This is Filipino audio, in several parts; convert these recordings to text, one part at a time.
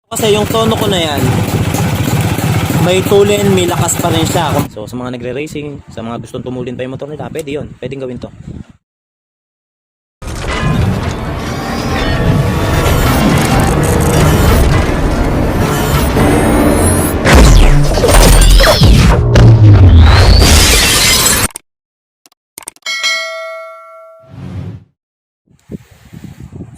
Kasi yung tono ko na yan, may tulin, may lakas pa rin siya. So sa mga nagre-racing, sa mga gustong tumulin pa yung motor nila, pwede yun. Pwedeng gawin to.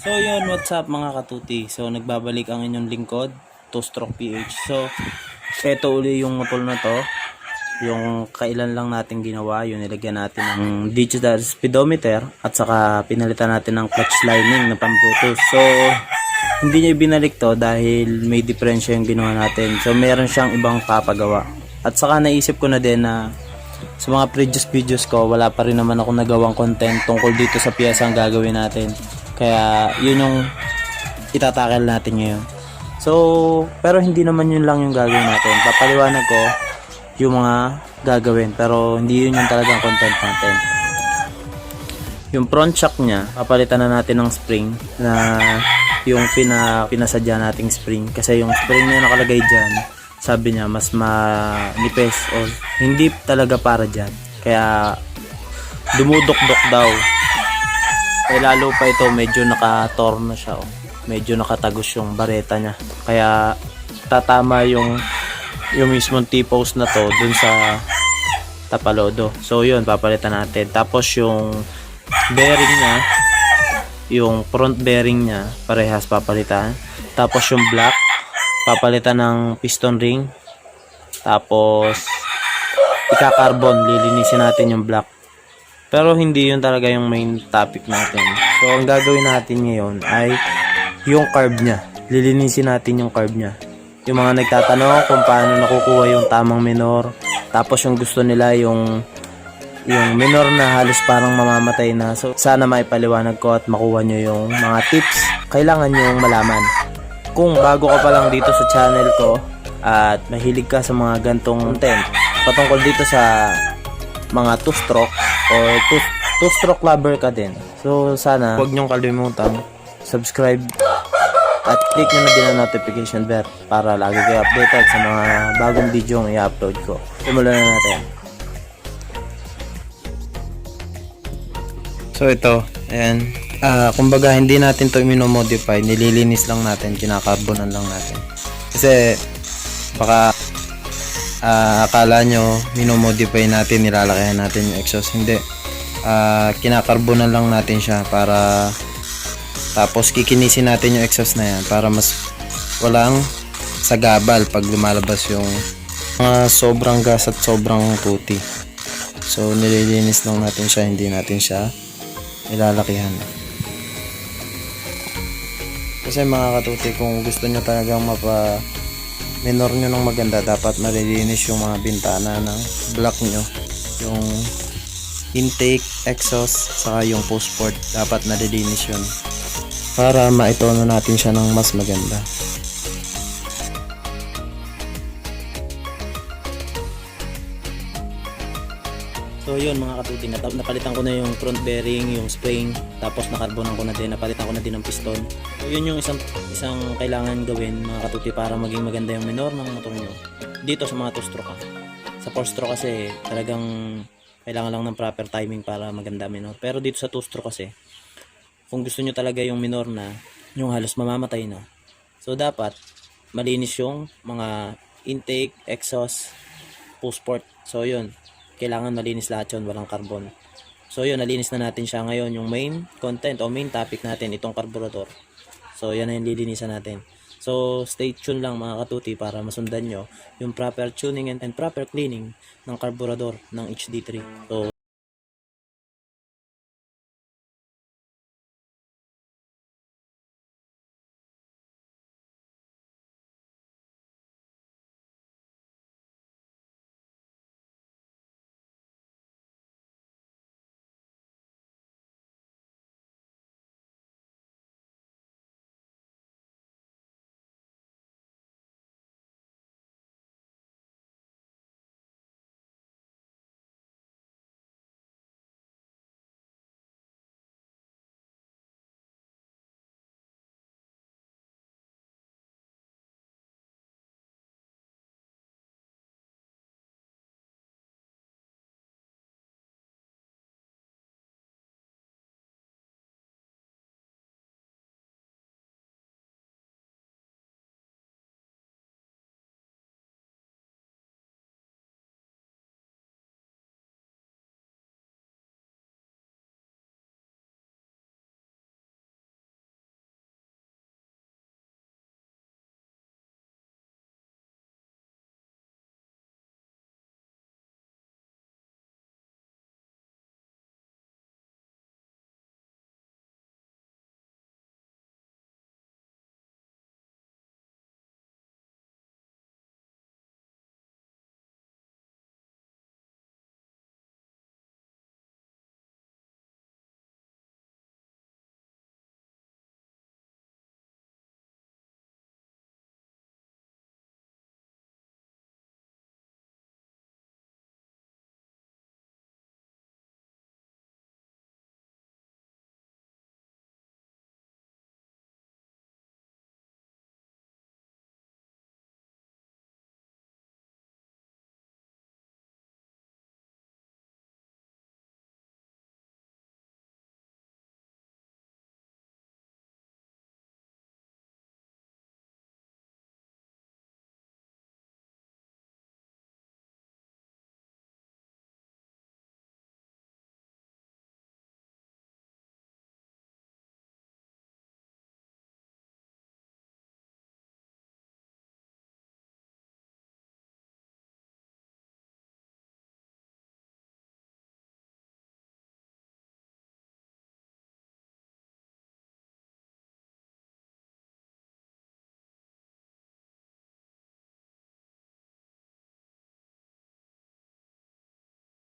So yun, what's up mga katuti? So nagbabalik ang inyong lingkod, 2-stroke PH. So eto uli yung motor na to. Yung kailan lang natin ginawa, yung nilagyan natin ng digital speedometer at saka pinalitan natin ng clutch lining na pang-Bluetooth. So hindi niya ibinalik to dahil may diferensya yung ginawa natin. So meron siyang ibang papagawa. At saka naisip ko na din na sa mga previous videos ko, wala pa rin naman ako nagawang content tungkol dito sa piyesa ang gagawin natin. Kaya yun yung itatakal natin ngayon. So, pero hindi naman yun lang yung gagawin natin. Papaliwanag ko yung mga gagawin, pero hindi yun yung talagang content natin. Yung front shock niya, papalitan na natin ng spring na yung pinasadya nating spring. Kasi yung spring na nakalagay dyan, sabi niya mas manipes o hindi talaga para dyan. Kaya dumudok-dok daw. Eh lalo pa ito medyo naka-torn na siya, oh. Medyo nakatagos yung bareta niya. Kaya tatama yung mismong T-post na to dun sa tapalodo. So yun, papalitan natin. Tapos yung bearing niya, yung front bearing niya, parehas papalitan. Tapos yung black, papalitan ng piston ring. Tapos ika-carbon, lilinisin natin yung black. Pero hindi yun talaga yung main topic natin. So ang gagawin natin ngayon ay yung carb niya. Lilinisin natin yung carb niya. Yung mga nagtatanong kung paano nakukuha yung tamang minor. Tapos yung gusto nila yung minor na halos parang mamamatay na. So sana maipaliwanag ko at makuha nyo yung mga tips kailangan nyo malaman. Kung bago ka pa lang dito sa channel ko at mahilig ka sa mga gantong content patungkol dito sa mga 2-stroke or 2-stroke lover ka din. So sana huwag nyong kalimutan subscribe at click nyo na din ang notification bell para lagi kayo updated sa mga bagong video ang i-upload ko. Simulan na natin. So ito, ayan. Kumbaga hindi natin to minomodify, nililinis lang natin, kinakarbonan lang natin. Kasi baka akala nyo minomodify natin, nilalakihan natin yung exhaust. Hindi. Kinakarbonan lang natin siya para tapos kikinisin natin yung exhaust na yan para mas walang sagabal pag lumalabas yung mga sobrang gas at sobrang puti. So nililinis lang natin siya, hindi natin siya nilalakihan. Kasi mga katuti, kung gusto nyo talagang minor nyo ng maganda, dapat malilinis yung mga bintana ng block nyo, yung intake, exhaust, saka yung post port, dapat nalilinis yun para maitono natin siya ng mas maganda. So yun mga katuti, napalitan ko na yung front bearing, yung spring, tapos nakarbonan ko na din, napalitan ko na din ng piston. So yun yung isang kailangan gawin mga katuti para maging maganda yung minor ng motor nyo dito sa mga 2-stroke. Sa 4-stroke kasi talagang kailangan lang ng proper timing para maganda minor. Pero dito sa 2-stroke kasi, kung gusto nyo talaga yung minor na, yung halos mamamatay na, so dapat malinis yung mga intake, exhaust, post port. So yun, kailangan malinis lahat yun, walang carbon. So yun, nalinis na natin siya ngayon. Yung main content o main topic natin, itong carburetor. So yan na yung lilinisan natin. So stay tuned lang mga katuti para masundan nyo yung proper tuning and proper cleaning ng carburetor ng HD3. So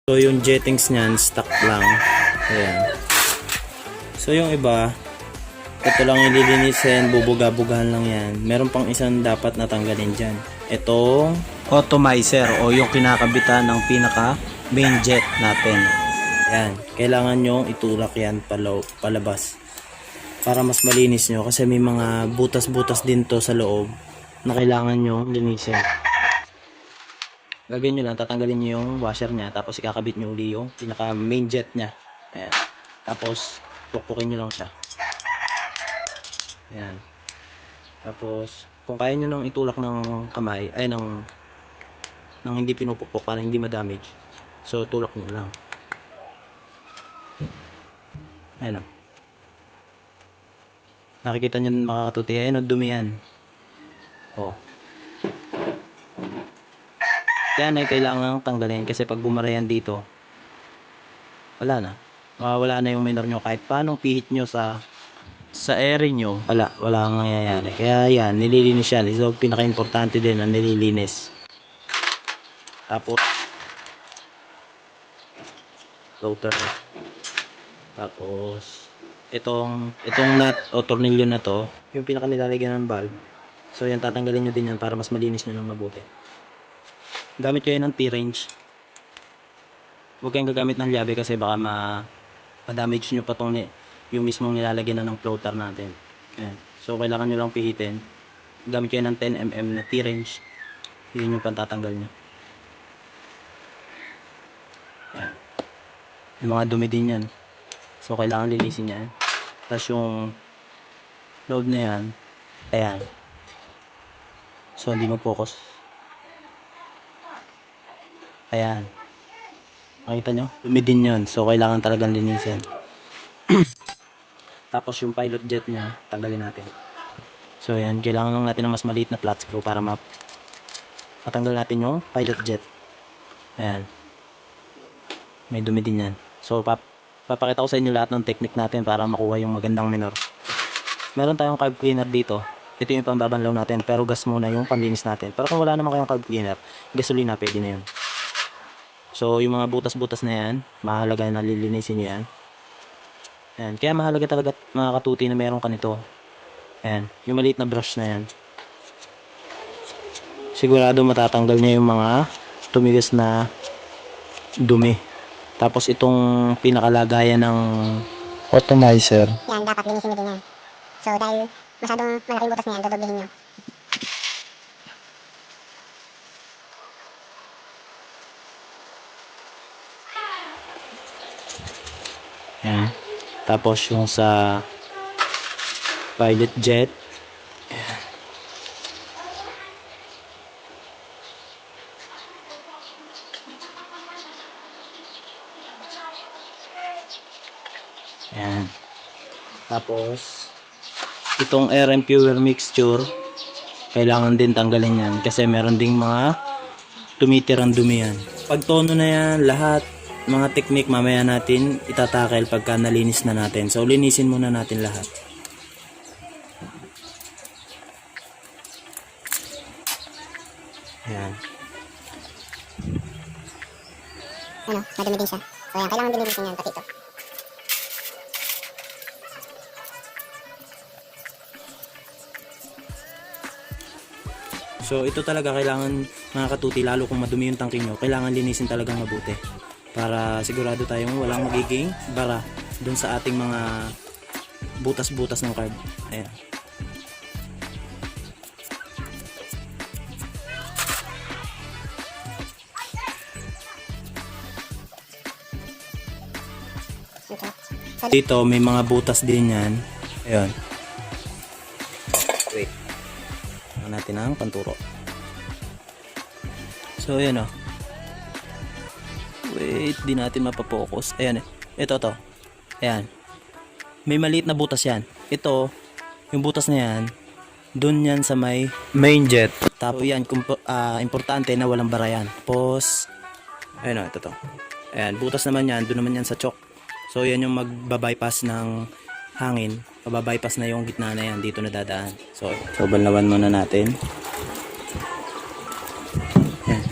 So yung jettings niyan stock lang. Ayan. So yung iba, ito lang yung lilinisin, bubuga-bugahan lang yan. Meron pang isang dapat natanggalin dyan. Itong atomizer o yung kinakabitan ng pinaka main jet natin. Ayan. Kailangan nyong itulak yan palabas. Para mas malinis nyo. Kasi may mga butas-butas din to sa loob na kailangan nyo linisin. Gagawin nyo lang, tatanggalin nyo yung washer nya, tapos ikakabit nyo uli yung pinaka main jet nya. Ayan. Tapos pukpukin nyo lang siya. Ayan. Tapos kung kaya nyo nang itulak ng kamay, ay ng hindi pinupukpok para hindi ma-damage, so tulak nyo lang. Ayan o. Nakikita nyo mga katuti, ayan o, dumi yan. O. Kaya na kailangan tanggalin kasi pag bumara yan dito, wala na. Wala na yung minor nyo. Kahit paano pihit nyo sa area nyo, wala kang nangyayari. Kaya yan, nililinis yan. So pinaka-importante din ang nililinis. Tapos floater. Tapos itong nut o tornilyo na to, yung pinaka nilalagyan ng valve. So yan, tatanggalin nyo din yan para mas malinis nyo ng mabuti. Gamit kayo ng T-wrench. Huwag kayong gagamit ng llave kasi baka ma-damage nyo pa yung mismong nilalagyan na ng floater natin. Ayan. So kailangan nyo lang pihitin. Gamit kayo ng 10mm na T-wrench. Yun yung pantatanggal nyo. Ayan. Yung mga dumi din yan. So kailangan linisin yan. Tapos yung load na yan, ayan. So hindi mag-focus. Ayan. Makita nyo? Dumi din yun. So kailangan talagang linisin. Tapos yung pilot jet nya, tanggalin natin. So ayan, kailangan lang natin ng mas maliit na flat screw para matanggal natin yung pilot jet. Ayan. May dumi din yan. So papakita ko sa inyo lahat ng technique natin para makuha yung magandang minor. Meron tayong carb cleaner dito. Ito yung pambabanlaw natin, pero gas muna yung panlinis natin. Pero kung wala naman kayong carb cleaner, gasolina pwede na yun. So yung mga butas-butas na yan, mahalaga na lilinisin nyo yan. Ayan. Kaya mahalaga talaga mga katuti na meron ka nito. Ayan. Yung maliit na brush na yan, sigurado matatanggal niya yung mga tumigas na dumi. Tapos itong pinakalagayan ng atomizer, yan, dapat linisin nyo din yan. So dahil masyadong malaking butas na yan, dodoblehin nyo. ayan. Tapos yung sa pilot jet, ayan. Ayan. Tapos itong air and fuel mixture, kailangan din tanggalin yan kasi meron ding mga tumitirang dumi yan. Pag tono na yan, lahat mga technique mamaya natin itatakel pagka nalinis na natin. So linisin muna natin lahat. Ayan. Ano, madumi din siya. So yan, kailangan din linisin yan, pati ito. So ito talaga kailangan mga katuti, lalo kung madumi yung tangke nyo, kailangan linisin talagang mabuti para sigurado tayong walang magiging bara dun sa ating mga butas-butas ng carb. Ayan. Okay. Dito may mga butas din yan. Ayan. Wait. Natin ang panturo. So ayan o. Wait, di natin mapapokus. Ayan, ito to. Ayan. May maliit na butas yan. Ito, yung butas na yan, dun yan sa may main jet. Tapos yan, importante na walang bara yan. Tapos, ayan o, ito to. Ayan, butas naman yan, dun naman yan sa choke. So yan yung magbabypass ng hangin. Mababypass na yung gitna na yan, dito na dadaan. So banlawan muna natin. Yan.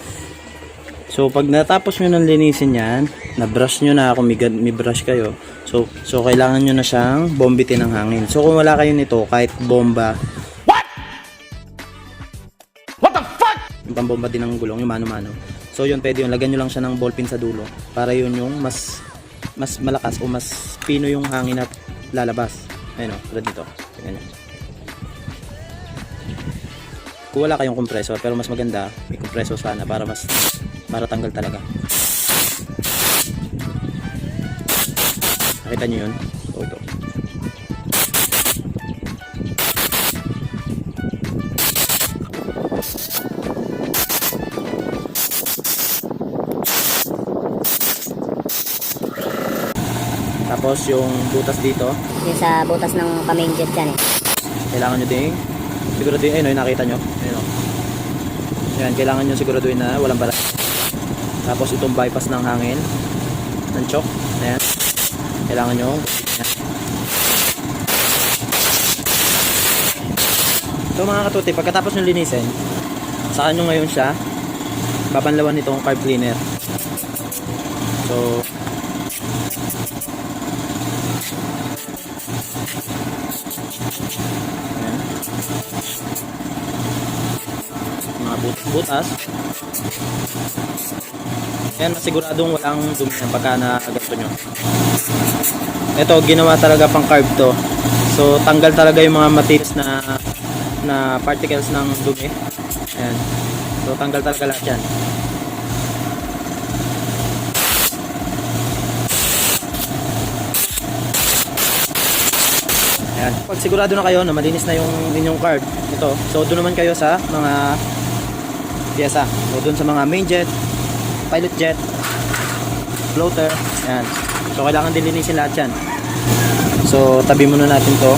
So pag natapos nyo ng linisin yan, na-brush nyo na, kung may brush kayo, so kailangan nyo na siyang bombitin ng hangin. So kung wala kayo nito, kahit bomba, yung pambomba din ng gulong, yung mano-mano. So yun, pwede yun, lagyan nyo lang siya ng ballpin sa dulo para yun yung mas malakas o mas pino yung hangin na lalabas. Ayun o, tulad dito. Ganyan. Kung wala kayong compressor, pero mas maganda may compressor sana para tanggal talaga. Nakita nyo yun? So ito. Tapos yung butas dito, Yung sa butas ng pa-main jet yan eh. kailangan nyo ding siguraduhin, ayun, nakita nyo, ayun, yan, kailangan nyo siguraduhin na walang balas. Tapos itong bypass ng hangin ng choke, ayan, kailangan nyo yan. So mga katuti, pagkatapos nyo linisin, saan nyo ngayon siya babanlawan nitong carb cleaner. So ayan. Mga butas. Ayan, siguradong walang dumi yan pagka nagasto nyo. Ito, ginawa talaga pang carb to. So, tanggal talaga yung mga matigas na particles ng dumi. Ayan. So, tanggal talaga lahat yan. Ayan. Pag sigurado na kayo na malinis na yung inyong carb, ito. So, doon naman kayo sa mga piyesa. So, doon sa mga main jet, pilot jet, floater. Ayan. So, kailangan din linisin lahat yan. So, tabi muna natin to.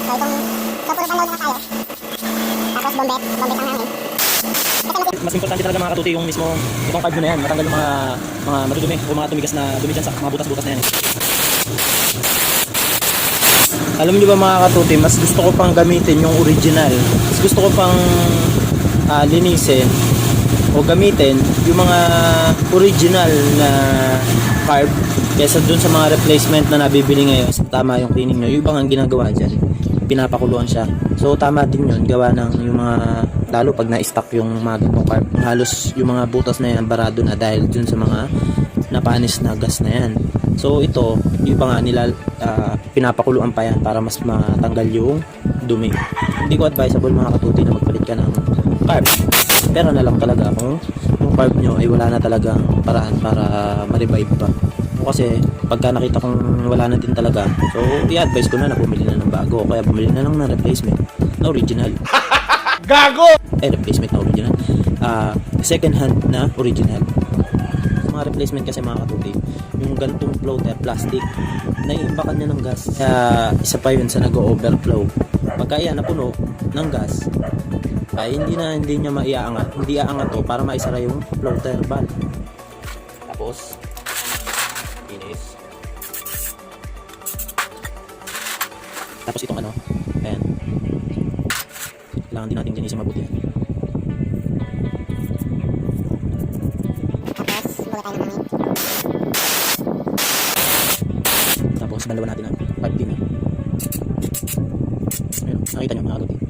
So, puro panload na tayo. Tapos bombet ang hangin. Mas importante talaga mga katuti yung mismo itong carb nyo na yan, matanggal yung mga madudumi o mga tumigas na dumi dyan sa mga butas-butas na yan. Alam nyo ba mga katuti, mas gusto ko pang gamitin yung original. Mas gusto ko pang linisin o gamitin yung mga original na carb kaysa dun sa mga replacement na nabibili ngayon. Tama yung cleaning nyo, yung ibang ang ginagawa dyan, pinapakuluan siya. So tama din yun, gawa ng yung mga, lalo pag na-stock yung mga ganong carb, halos yung mga butas na yan barado na dahil dun sa mga napanis na gas na yan. So ito, yung iba nga nila pinapakuluan pa yan para mas matanggal yung dumi. Hindi ko advisable mga katuti na magpalit ka ng carb, pero na lang talaga kung yung carb nyo ay wala na talagang paraan para ma-revive pa. Kasi pagka nakita kong wala na din talaga, so i-advise ko na bumili na ng bago, kaya bumili na lang ng replacement na original. Gago! Replacement na original, second hand na original. Mga replacement kasi mga katuti, yung gantong floater plastic, naiimbakan niya ng gas, kaya isa pa yun sa nag-overflow. Pagka yan napuno ng gas, ay hindi niya maiaangat, hindi aangat to para maisara yung floater valve. Tapos finish. Tapos itong ano, ayan, kailangan din natin linisin mabuti yan. Tapos, buka tayo ng hangin. Tapos banlawan natin ang pipe din. Ayun, nakita nyo mga katuti. Ayan.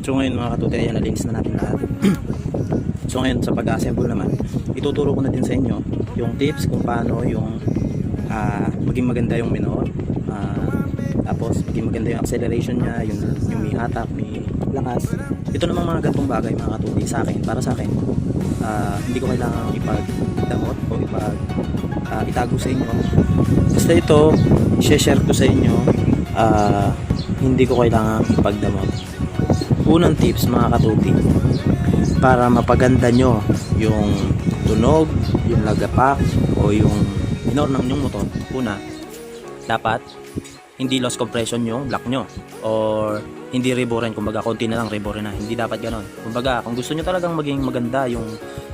So ngayon mga katuti, ayan, nalinis na natin lahat. So ngayon sa pag-assemble naman, ituturo ko na din sa inyo yung tips kung paano yung maging maganda yung minor, tapos maging maganda yung acceleration niya, yung may hatak, may lakas. Ito namang mga gantong bagay mga katuti sa akin, para sa akin, hindi ko kailangan ipagdamot o itago sa inyo. Basta ito, i-share ko sa inyo, hindi ko kailangan ipagdamot. Unang tips mga katuti, para mapaganda nyo yung tunog, yung lagapak o yung minor ng inyong motor, una, dapat hindi loss compression yung block nyo or hindi riborin, kumbaga konti na lang riborin na. Hindi dapat ganon. Kumbaga kung gusto nyo talagang maging maganda yung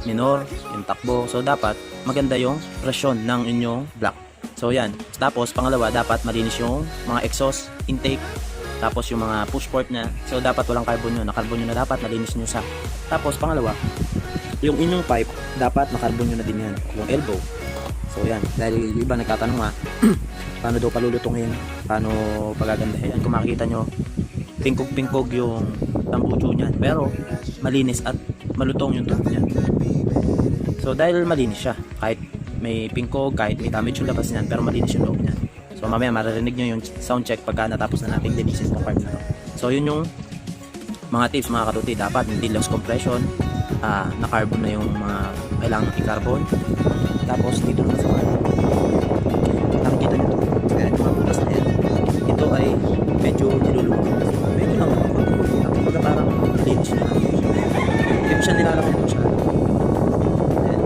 minor, yung takbo, so dapat maganda yung presyon ng inyong block. So yan. Tapos pangalawa, dapat malinis yung mga exhaust intake, tapos yung mga push port na, so dapat walang carbon yun. Na-carbon nyo na dapat, malinis nyo sa. Tapos pangalawa, yung inyong pipe, dapat na-carbon nyo na din yan, yung elbow. So yan, dahil yung iba nagtatanong nga, paano daw palulutungin, paano pagagandahin. Kung makikita nyo, pingkog-pingkog yung tambucho niyan, pero malinis at malutong yung tubo niyan. So dahil malinis siya, kahit may pingkog, kahit may damage yung labas niyan, pero malinis yung loob niyan. So mamaya maririnig nyo yung sound check pagka natapos na natin linisin itong part na to. So yun yung mga tips mga katuti. Dapat hindi loss compression, na-carbon na yung mga kailangan i-carbon. Tapos dito naman sa part, nakikita nyo to, kaya yung mga butas na yan, ito ay medyo nilulunod. Medyo lang kumbaga parang malinis nyo lang. Hindi mo siya nilalakayan mo siya. Ayan.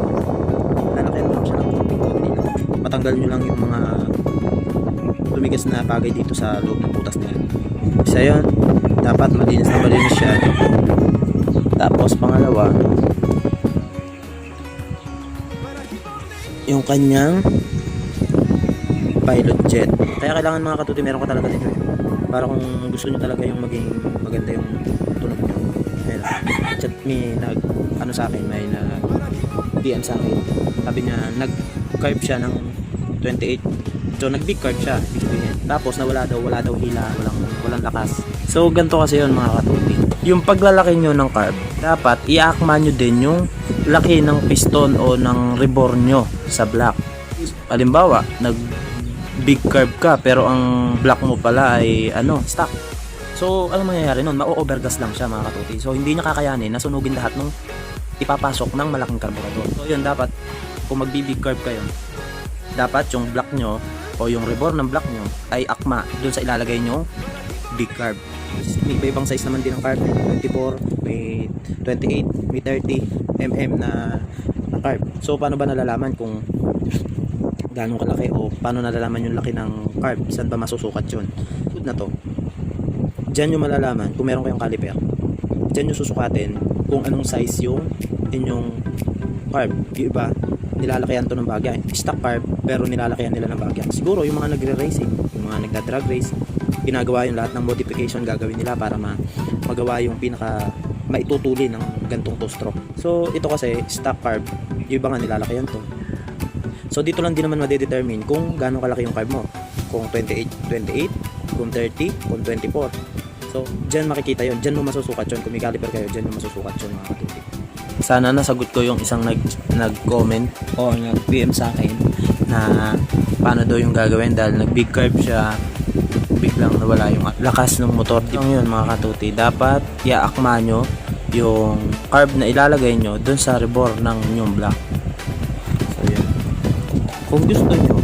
Lalakayan mo lang siya ng konting-konti lang. Matanggal nyo lang yung mga tumigas na bagay dito sa loob ng butas na yan. Isa yun, dapat malinis na malinis siya. Tapos pangalawa, yung kanyang pilot jet. Kaya kailangan mga katuti, meron ka talaga dito eh. Para kung gusto nyo talaga yung maging maganda yung tunog nyo. Ayun, chat me ano sa akin, may nag DM sa akin. Sabi niya, nag-carb siya ng 28. So nag-big carb siya. Tapos wala daw hila, walang lakas. So ganito kasi yun mga katuti. Yung paglalaki nyo ng carb, dapat iakma nyo din yung laki ng piston o ng rebore nyo sa block. Halimbawa, nag big carb ka pero ang block mo pala ay stock. So ano mangyayari nun? Ma-overgas lang siya mga katuti. So hindi niya kakayanin na sunugin lahat ng ipapasok ng malaking karburador. So yun, dapat kung magbi-big carb kayo, dapat yung block nyo o yung rebore ng block nyo ay akma dun sa ilalagay nyo big carb. May iba-ibang size naman din ng carb, may 24, may 28, may 30 mm na carb. So paano ba nalalaman kung gaano kalaki o paano nalalaman yung laki ng carb? Saan ba masusukat yun? Good na to. Diyan nyo malalaman kung meron kayong caliper. Diyan nyo susukatin kung anong size yung inyong carb. Yung iba, nilalakayan to ng bagay. Stock carb, pero nilalakayan nila ng bagay. Siguro yung mga nagre-racing, yung mga nagda-drag race, ginagawa yung lahat ng modification gagawin nila para magawa yung pinaka maitutuli ng gantong two stroke. So ito kasi stock carb, yung iba nga nilalakayan to. So dito lang din naman madedetermine kung gaano kalaki yung carb mo. Kung 28, kung 30, kung 24. So dyan makikita yon, dyan mo masusukat yun. Kung may caliper kayo, dyan mo masusukat yun mga katuti. Sana nasagot ko yung isang nag-comment o nag-PM sa akin na paano daw yung gagawin dahil nag-big carb siya, biglang nawala yung lakas ng motor. Yun mga katuti, dapat iaakma nyo yung carb na ilalagay nyo dun sa rebore ng inyong block. So yun, kung gusto nyo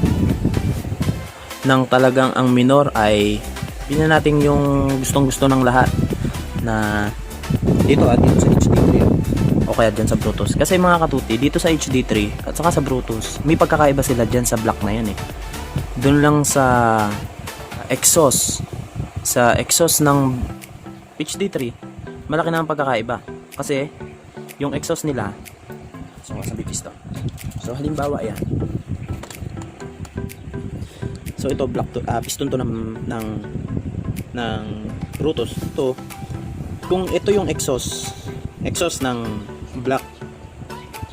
nang talagang ang minor ay bilhin natin yung gustong gusto ng lahat na dito at dito sa HD3 o kaya dyan sa Brutus. Kasi mga katuti, dito sa HD3 at saka sa Brutus, may pagkakaiba sila dyan sa block na yan eh. Doon lang sa exhaust ng HD3, malaki na ang pagkakaiba. Kasi yung exhaust nila, so sabi piston. So halimbawa yan. So ito block to, piston to ng Brutus. Ito, kung ito yung exhaust ng block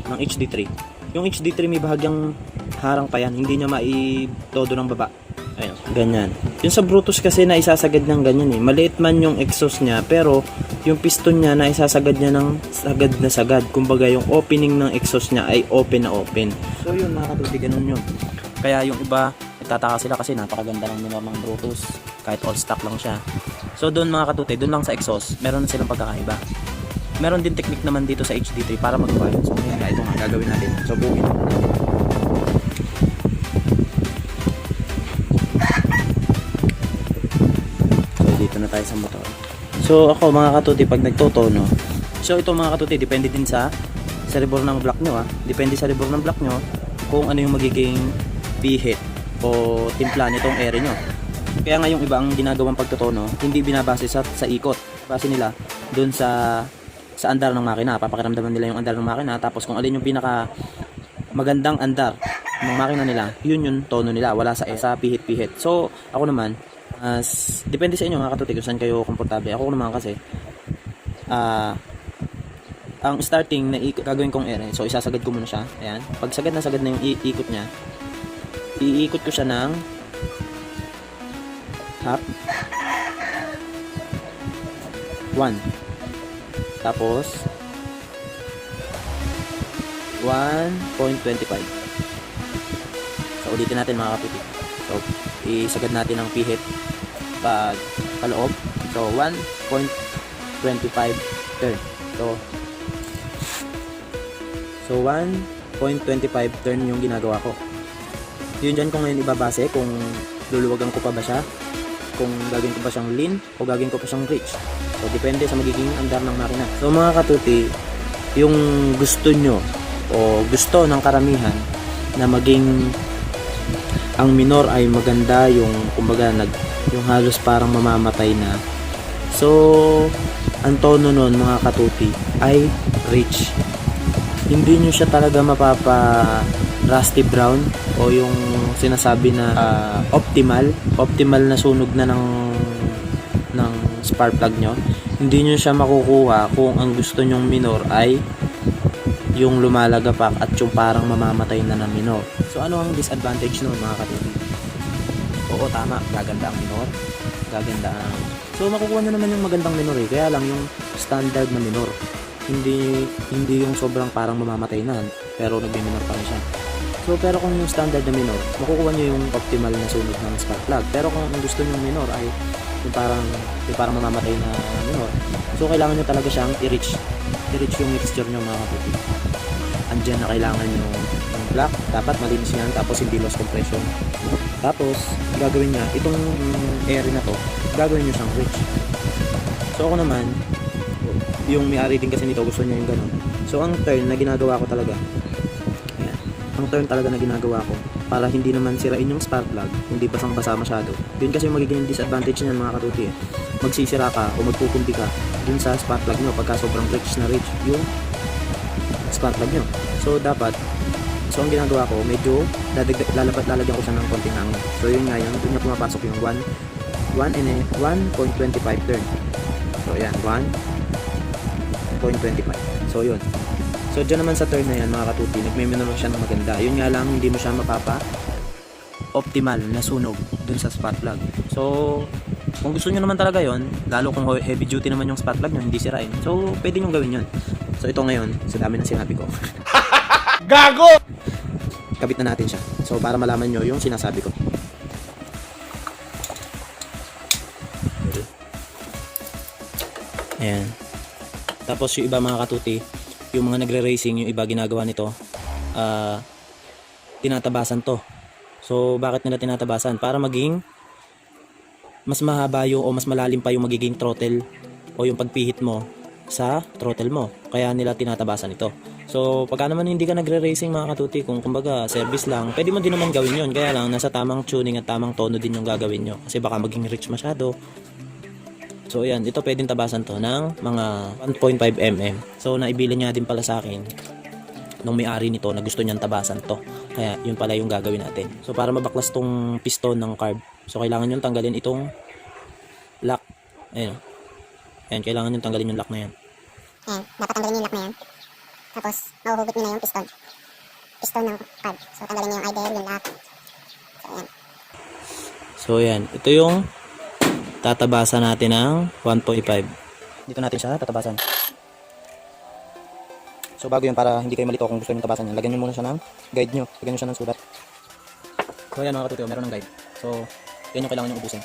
ng HD3. Yung HD3 may bahagyang harang pa yan, hindi niya maitodo ng baba. Ayun, ganyan. Yung sa Brutus kasi na isasagad ng ganyan eh. Maliit man yung exhaust niya, pero yung piston niya na isasagad niya ng sagad na sagad. Kumbaga yung opening ng exhaust niya ay open na open. So yun mga katuti, ganun yun. Kaya yung iba, nagtataka sila kasi napakaganda ng minor ng Brutus. Kahit all stock lang siya. So doon mga katuti, doon lang sa exhaust, meron na silang pagkakaiba. Meron din technique naman dito sa HD3 para magawa yun. So ngayon, ito nga gagawin natin. So buuin natin. Dito na tayo sa motor. So ako mga katuti, pag nagtotono, so ito mga katuti, depende din sa rebore ng block nyo depende sa rebore ng block nyo kung ano yung magiging pihit o timpla nitong ere nyo. Kaya nga yung iba ang ginagawang pagtotono, hindi binabase sa ikot. Base nila doon sa andar ng makina. Papakiramdaman nila yung andar ng makina, tapos kung alin yung pinaka magandang andar ng makina nila, yun yung tono nila, wala sa pihit-pihit. So, ako naman, depende sa inyo mga katuti kung saan kayo komportable. Ako naman kasi, ang starting na gagawin kong ere, so isasagad ko muna siya. Ayan. Pag sagad na yung ikot niya, iikot ko siya ng half 1, tapos 1.25. So ulitin natin mga kaputi. So isagad natin ang pihit pag paloob. So 1.25 turn. So 1.25 turn yung ginagawa ko. Yun dyan kung ngayon ibabase kung luluwagan ko pa ba siya, kung gagawin ko pa siyang lean o gagawin ko pa siyang reach. So depende sa magiging andar ng makina. So mga katuti, yung gusto nyo o gusto ng karamihan na maging ang minor ay maganda, yung kumbaga yung halos parang mamamatay na. So ang tono nun mga katuti ay reach. Hindi nyo siya talaga mapapa rusty brown o yung sinasabi na optimal na sunog na ng spark plug nyo. Hindi nyo siya makukuha kung ang gusto nyong minor ay yung lumalagapak at yung parang mamamatay na ng minor. So ano ang disadvantage nun mga katuti? Oo, tama, gaganda ang minor, gaganda ang... So makukuha nyo naman yung magandang minor eh, kaya lang yung standard na minor, hindi yung sobrang parang mamamatay na pero nagmi-minor pa rin siya. So pero kung yung standard na minor, makukuha nyo yung optimal na sunog ng spark plug. Pero kung ang gusto nyo minor ay yung parang mamamatay na minor, so kailangan nyo talaga siyang i-reach yung mixture nyo mga kaputi. Andyan na kailangan nyo yung black, dapat malinis yan, tapos hindi loss compression. Tapos gagawin niya itong area na to, gagawin nyo siyang reach. So ako naman, yung may-ari din kasi nito gusto niya yung ganun. So ang turn na ginagawa ko talaga, ayan, ang turn talaga na ginagawa ko para hindi naman sirain yung spark plug, hindi basang-basa masyado. Yun kasi yung magiging disadvantage niyan mga katuti eh. Magsisira ka o magpupunti ka dun sa spark plug nyo pagka sobrang reach yung spark plug nyo. So dapat, so ang ginagawa ko, medyo lalagyan ko siya ng konting hangin. So yun nga yun, dun na pumapasok yung 1.25 turn. So ayan, 1.25. So yun. So dyan naman sa turn na yan mga katuti, nagme-minor siya ng maganda. Yun nga lang, hindi mo siya optimal na sunog dun sa spark plug. So kung gusto nyo naman talaga yon, lalo kung heavy duty naman yung spark plug nyo, hindi sirain, so pwede nyo gawin yun. So ito ngayon, sa dami ng sinabi ko, Gago! kabit na natin siya. So para malaman nyo yung sinasabi ko. Ayan. Tapos yung iba mga katuti, yung mga nagre-racing, yung iba ginagawa nito, tinatabasan to. So bakit nila tinatabasan? Para maging mas mahaba yung o mas malalim pa yung magiging throttle o yung pagpihit mo sa throttle mo. Kaya nila tinatabasan ito. So pagka naman hindi ka nagre-racing mga katuti, kung kumbaga service lang, pwede mo din naman gawin yun. Kaya lang nasa tamang tuning at tamang tono din yung gagawin nyo. Kasi baka maging rich masyado. So ayan, ito pwedeng tabasan to ng mga 1.5 mm. So naibili niya din pala sa akin nung may-ari nito na gusto niyang tabasan to. Kaya yun pala yung gagawin natin. So para mabaklas tong piston ng carb, so kailangan nyo tanggalin itong lock. Ayan. Ayan, kailangan nyo tanggalin yung lock na yan. Ayan, dapat tanggalin yung lock na yan. Tapos mahuhugot nyo na yung piston ng carb. So tanggalin nyo yung idle, yung lock. So ayan. So ayan, ito yung tatabasan natin ng 1.5. Dito natin siya tatabasan. So bago yun, para hindi kayo malito kung gusto nyo tabasan yan, lagyan nyo muna siya ng guide nyo. Lagyan nyo siya ng sulat. So ayan mga katutuyo, meron ng guide. So yan yung kailangan nyo ubusin.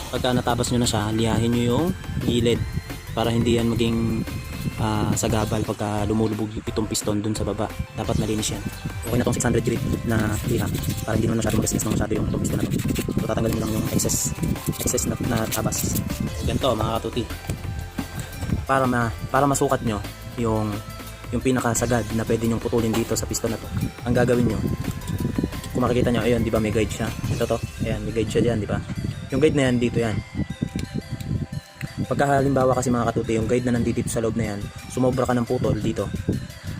Pagka natabas nyo na siya, lihahin nyo yung gilid para hindi yan maging sagabal pagka lumulubog itong piston dun sa baba. Dapat malinis yan. Okay na itong 600 grit na liha para hindi naman masyadong magasgas na masyado yung piston na ito. So tatanggalin mo lang yung excess na tabas. So ganito mga katuti, para masukat nyo yung yung pinakasagad na pwede nyong putulin dito sa piston na to. Ang gagawin nyo, kung makikita nyo, ayun, di ba may guide siya? Ito to, ayan, may guide siya dyan, di ba? Yung guide na yan, dito yan. Pagka halimbawa kasi mga katuti, yung guide na nandito sa loob na yan, sumobra ka ng putol dito.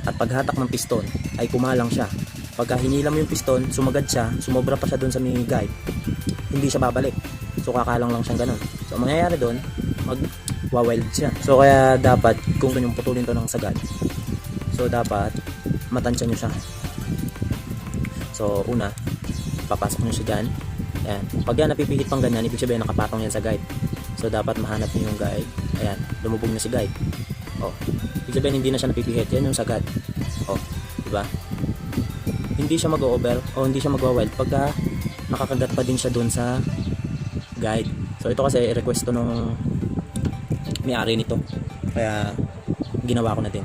At paghatak ng piston, ay kumalang siya. Pagka hinila mo yung piston, sumagad siya, sumobra pa siya dun sa may guide, hindi siya babalik. So kakalang lang siyang ganun. So ang mangyayari dun, mag-wild siya. So kaya dapat, kung kanyang putulin to ng sagad, so dapat matansya nyo siya. So una, papasok nyo siya dyan. Ayan. Pag yan napipihit pang ganyan, ibig sabihin nakapatong yan sa guide. So dapat mahanap nyo yung guide. Ayan, lumubog na si guide. Oh, ibig sabihin hindi na siya napipihit. Yan yung sagad. Oh, diba? Hindi siya mag-over o hindi siya mag-wild pagka nakakagat pa din siya dun sa guide. So ito kasi request to nung may-ari nito. Kaya ginawa ko na din.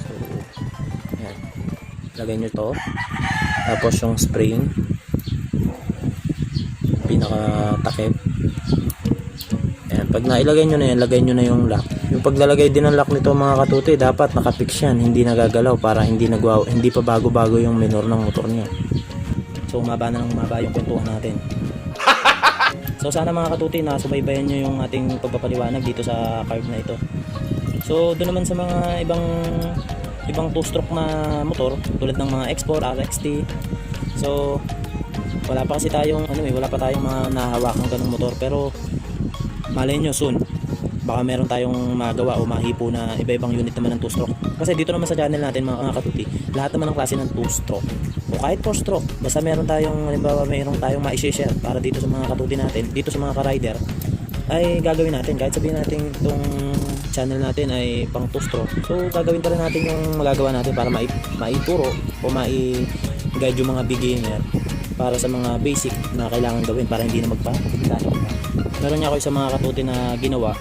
So, ayan. Lagay nyo to. Tapos yung spring. Pinaka-takip. Ayan. Pag nailagay nyo na yan, lagay nyo na yung lock. Yung paglalagay din ng lock nito mga katuti, dapat nakapix yan, hindi nagagalaw para hindi pa bago-bago yung minor ng motor niya. So umaba na ng umaba yung kwentuhan natin. So sana mga katuti, nasubaybayan nyo yung ating pagpapaliwanag dito sa carb na ito. So doon naman sa mga ibang two-stroke na motor tulad ng mga X4, RXT. So wala pa kasi tayong wala pa tayong mga nahahawakang ganung motor, pero malay nyo soon baka meron tayong magawa o mahipo na iba-ibang unit naman ng 2-stroke. Kasi dito naman sa channel natin mga katuti, lahat naman ng klase ng 2-stroke o kahit 4-stroke, basta meron tayong halimbawa meron tayong ma-share para dito sa mga katuti natin, dito sa mga ka-rider, ay gagawin natin. Kahit sabihin natin itong channel natin ay pang 2-stroke, so gagawin pa rin natin yung magagawa natin para maituro o mai-guide yung mga beginner para sa mga basic na kailangan gawin para hindi na magpa-dahil. Meron niya ako sa mga katuti na ginawa,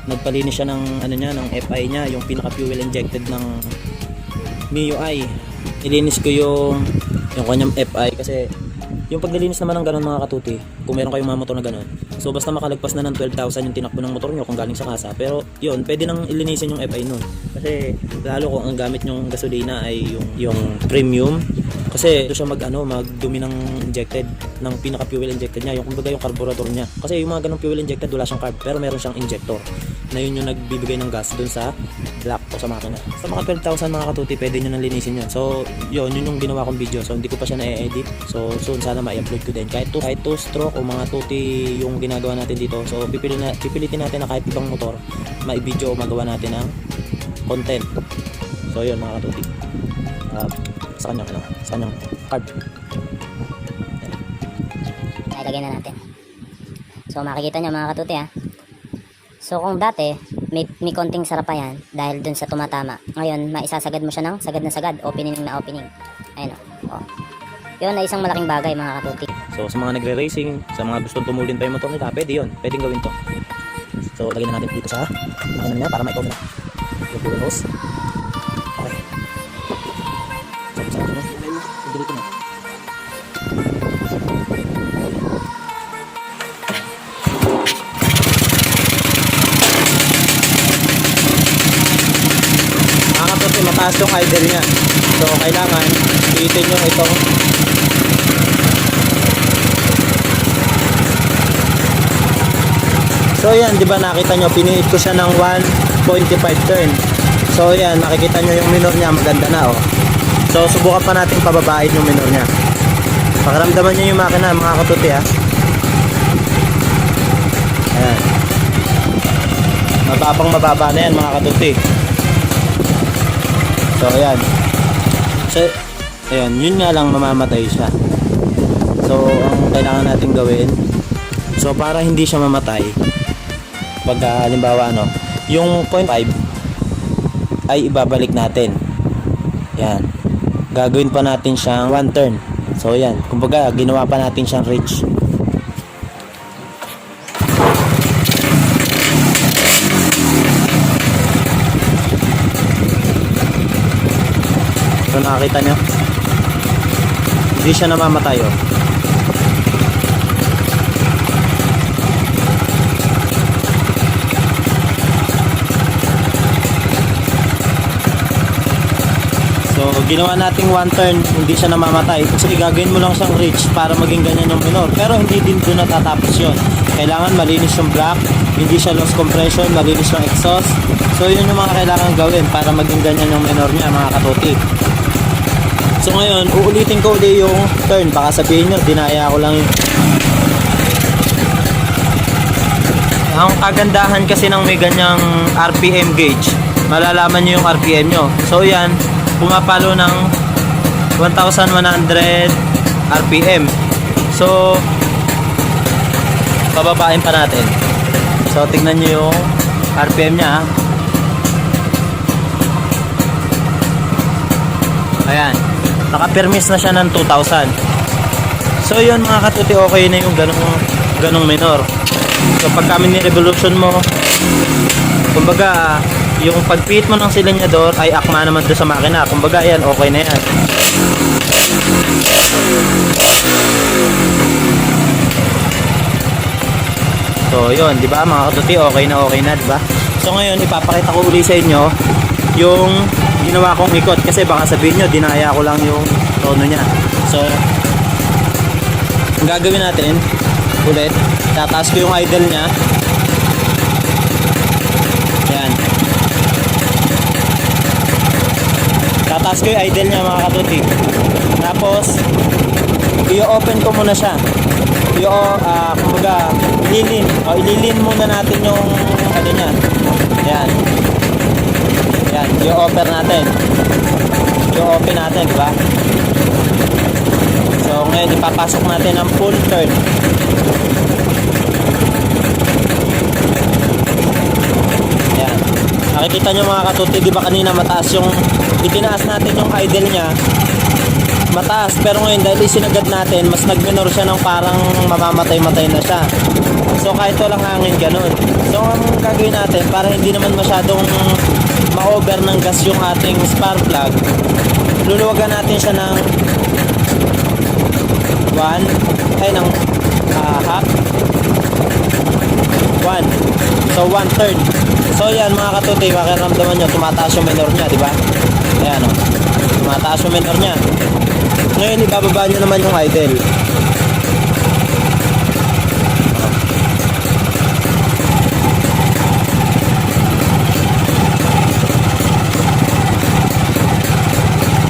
nagpalinis siya ng ng FI niya, yung pinaka fuel injected ng MIUI. Ilinis ko yung kanyang FI kasi yung paglilinis naman ng ganun mga katuti, kung meron kayong mga motor na ganun, so basta makalagpas na ng 12,000 yung tinakbo ng motor nyo kung galing sa kasa, pero yun, pwede nang ilinisin yung FI nun kasi lalo kung ang gamit nyong gasolina ay yung premium, kasi ito siya magdumi ng injected, ng pinaka fuel injected niya, yung kumbaga yung carburetor niya, kasi yung mga ganung fuel injected wala siyang carb pero meron siyang injector na yun yung nagbibigay ng gas dun sa block o sa makina. Sa mga 12,000 mga katuti, pwede nyo nang linisin yun. So yun yung ginawa kong video, so hindi ko pa siya na-edit, so soon sana ma-upload ko din kahit 2-stroke o mga tuti yung ginagawa natin dito. So pipilitin natin na kahit ibang motor ma-video o magawa natin ng content. So yun mga katuti, sa kanyang carb ay lagay na natin. So makikita nyo mga katuti so kung dati may konting sarap pa yan dahil dun sa tumatama, ngayon maisasagad mo siya ng sagad na sagad, opening na opening. Ayun o. Yun ay isang malaking bagay mga katuti. So sa mga nagre-racing, sa mga gustong tumulin pa yung motor nila, pwede yun, pwedeng gawin to. So lagyan na natin dito sa makina nila para ma-open na yung fuel hose. Okay. So sa natin dito na. Mataas yung idle niya, so kailangan iitin yung itong so yan, di ba nakita nyo piniit ko siya ng 1.5 turn. So yan, makikita nyo yung minor niya maganda na so subukan pa natin pababain yung minor niya, pakiramdaman nyo yung makina mga katuti ayan, mababa na yan mga katuti. So ayan. So ayan, yun nga lang mamamatay siya. So ang kailangan natin gawin, so para hindi siya mamatay, pag halimbawa yung 0.5 ay ibabalik natin. Yan. Gagawin pa natin siyang 1 turn. So ayan, kumbaga ginawa pa natin siyang reach. So nakakita nyo, hindi siya namamatay So, ginawa nating one turn, hindi siya namamatay. Kasi gagawin mo lang siyang reach para maging ganyan yung minor. Pero hindi din doon natatapos yun. Kailangan malinis yung block, hindi siya loss compression, malinis yung exhaust. So, yun yung mga kailangan gawin para maging ganyan yung minor niya, mga katuti. So, ngayon, uulitin ko ulit yung turn. Baka sabihin nyo, dinaya ko lang yun. Ang kagandahan kasi ng may ganyang RPM gauge, malalaman nyo yung RPM nyo. So, yan, pumapalo ng 1,100 RPM. So, pababain pa natin. So, tignan nyo yung RPM nya. Ayan. Naka-permis na siya ng 2,000. So, yun mga katuti, okay na yung ganong minor. So, pag kami ni revolution mo, kumbaga, yung pagpihit mo ng silinyador ay akma naman doon sa makina. Kumbaga, yan, okay na yan. So, yun, di ba mga katuti, okay na, di ba? So, ngayon, ipapakita ko uli sa inyo yung ginawa kong ikot. Kasi baka sabihin nyo, dinaya ko lang yung tono niya. So, ang gagawin natin, ulit, tataas ko yung idle niya. Yan. Tataas ko yung idle niya mga katuti. Tapos, i-open ko muna siya. Kumbaga, ililin muna natin yung ano niya. Yan. Yan, i-open natin. I-open natin, diba? So, ngayon ipapasok natin ang full turn. Ayan. Nakikita nyo mga katuti, di ba kanina mataas yung, itinaas natin yung idle nya. Mataas, pero ngayon dahil isinagad natin, mas nag-minor siya ng parang mamamatay-matay na siya. So, kahit walang hangin, ganun. So, ang gagawin natin, para hindi naman masyadong ma-over ng gas yung ating spark plug, luluwagan natin siya ng half 1. So 1/3. So yan mga katuti, makiramdaman nyo tumataas yung minor nya, di ba? Ayan o, tumataas yung minor nya. Ngayon ibababa nyo naman yung idle.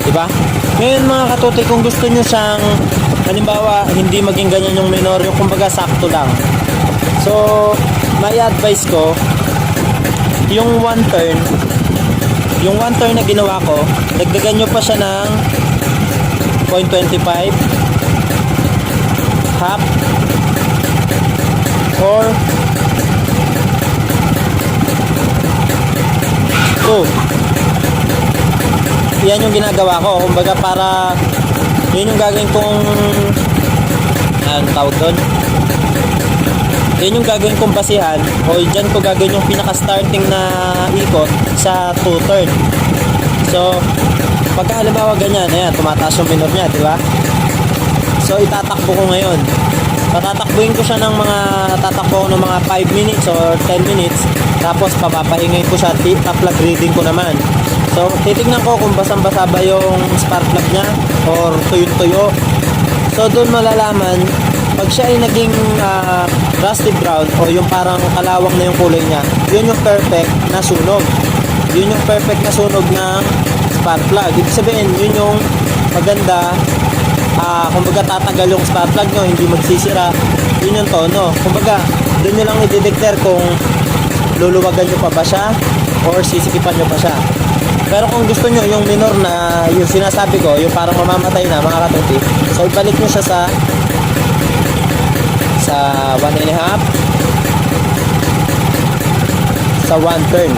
Diba? Ngayon mga katuti, kung gusto nyo siyang halimbawa hindi maging ganyan yung minor, yung kumbaga sakto lang, so may advice ko yung one turn na ginawa ko, dagdagan nyo pa siya ng 0.25 half or 2. Yan yung ginagawa ko, kumbaga para yun yung gagawin kong anong tawag doon, yun yung gagawin kong basihan, o dyan ko gagawin yung pinaka starting na ikot sa 2/3. So pagka halimbawa ganyan, ayan, tumataas yung minor nya, di ba? So itatakbo ko ngayon, patatakbuhin ko siya ng tatakbo ko ng mga 5 minutes or 10 minutes, tapos papapahingay ko siya, plug reading ko naman. So, titignan ko kung basang-basa ba yung spark plug niya or tuyo-tuyo. So, doon malalaman pag siya ay naging rusty brown o yung parang kalawang na yung kulay niya, yun yung perfect na sunog. Yun yung perfect na sunog ng spark plug. Ibig sabihin, yun yung maganda. Kumbaga tatagal yung spark plug nyo, hindi magsisira. Yun yung tono. Kumbaga, doon nyo lang i-declare kung luluwagan nyo pa ba siya or sisikipan nyo pa siya. Pero kung gusto nyo yung minor na yung sinasabi ko, yung parang mamamatay na mga katuti, so ibalik nyo siya sa 1.5 sa 1 turn.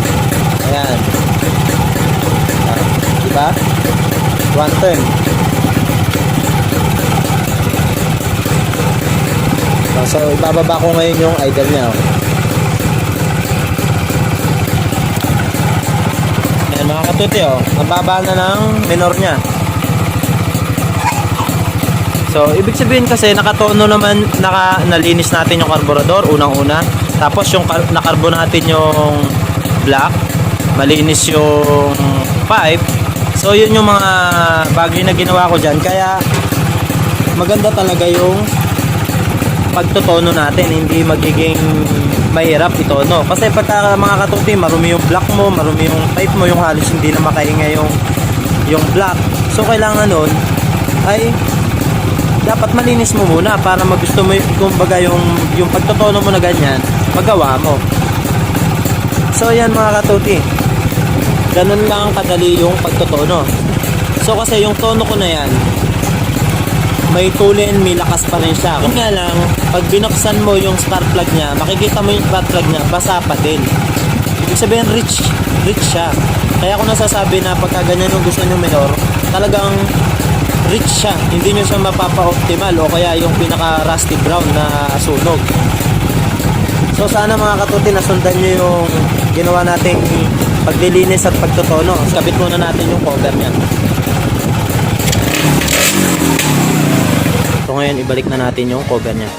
Ayan. Diba? 1 turn. So ibababa ko ngayon yung idle nya. Mga katuti, mababa na ng minor nya. So ibig sabihin kasi nakatono naman, nalinis natin yung carburetor unang-una, tapos yung nakarbo natin yung block, malinis yung pipe. So yun yung mga bagay na ginawa ko dyan. Kaya maganda talaga yung pagtotono natin, hindi magiging mahirap itono. Kasi pagka mga katuti, marumi yung block mo, marumi yung pipe mo, yung halos hindi na makahinga yung block. So kailangan nun ay dapat malinis mo muna para magusto mo kumbaga yung pagtotono mo na ganyan, magawa mo. So yan mga katuti, ganun lang kadali yung pagtotono. So kasi yung tono ko na yan, may tulin, may lakas pa rin siya. Kung nga lang, pag binuksan mo yung spark plug niya, makikita mo yung spark plug niya, basa pa din. Ibig sabihin, rich siya. Kaya ako nasasabi na pagka ganyan yung gusto nyo mayor, talagang rich siya. Hindi nyo siya mapapa-optimal o kaya yung pinaka-rusty brown na sunog. So sana mga katuti, nasundan nyo yung ginawa nating paglilinis at pagtotono. Kabit muna natin yung cover niya. So ngayon ibalik na natin yung cover niya.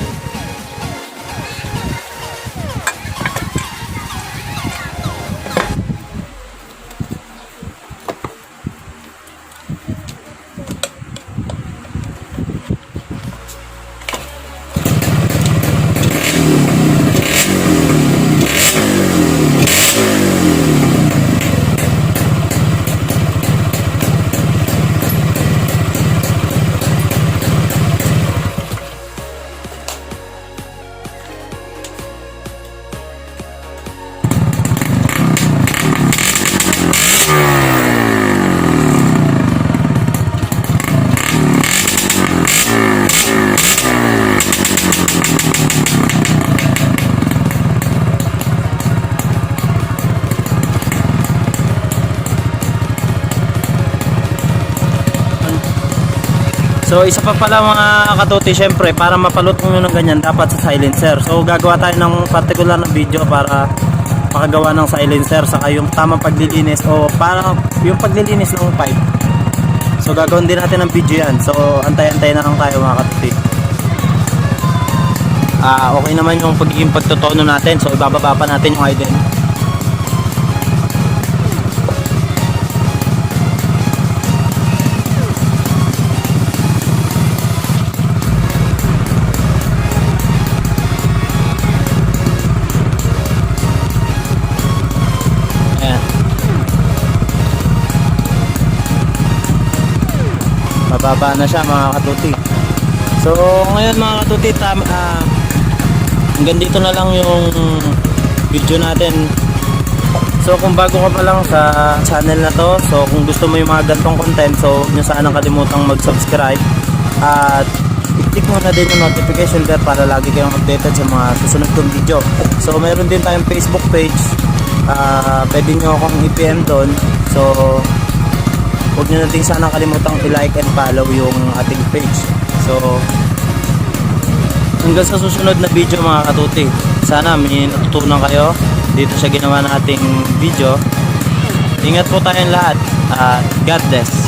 So isa pa pala mga katuti, syempre para mapalutong nyo ng ganyan dapat sa silencer. So gagawa tayo ng particular na video para makagawa ng silencer saka yung tamang paglilinis o para yung paglilinis ng pipe. So gagawin din natin ng video yan. So antay-antay na lang tayo mga katuti. Okay naman yung pagiging pagtotono natin. So ibababa pa natin yung idle. Mababa na siya mga katuti. So ngayon mga katuti, hanggang dito na lang yung video natin. So kung bago ka pa lang sa channel na to, so kung gusto mo yung mga gantong content, so huwag nyo sanang kalimutang mag-subscribe at i-click mo na din yung notification bell para lagi kayong updated sa mga susunod kong video. So mayroon din tayong Facebook page, pwede nyo akong i-PM doon. So huwag nyo natin sana kalimutang i-like and follow yung ating page. So hanggang sa susunod na video mga katuti, sana may natutunan kayo dito sa ginawa nating video. Ingat po tayong lahat at God bless.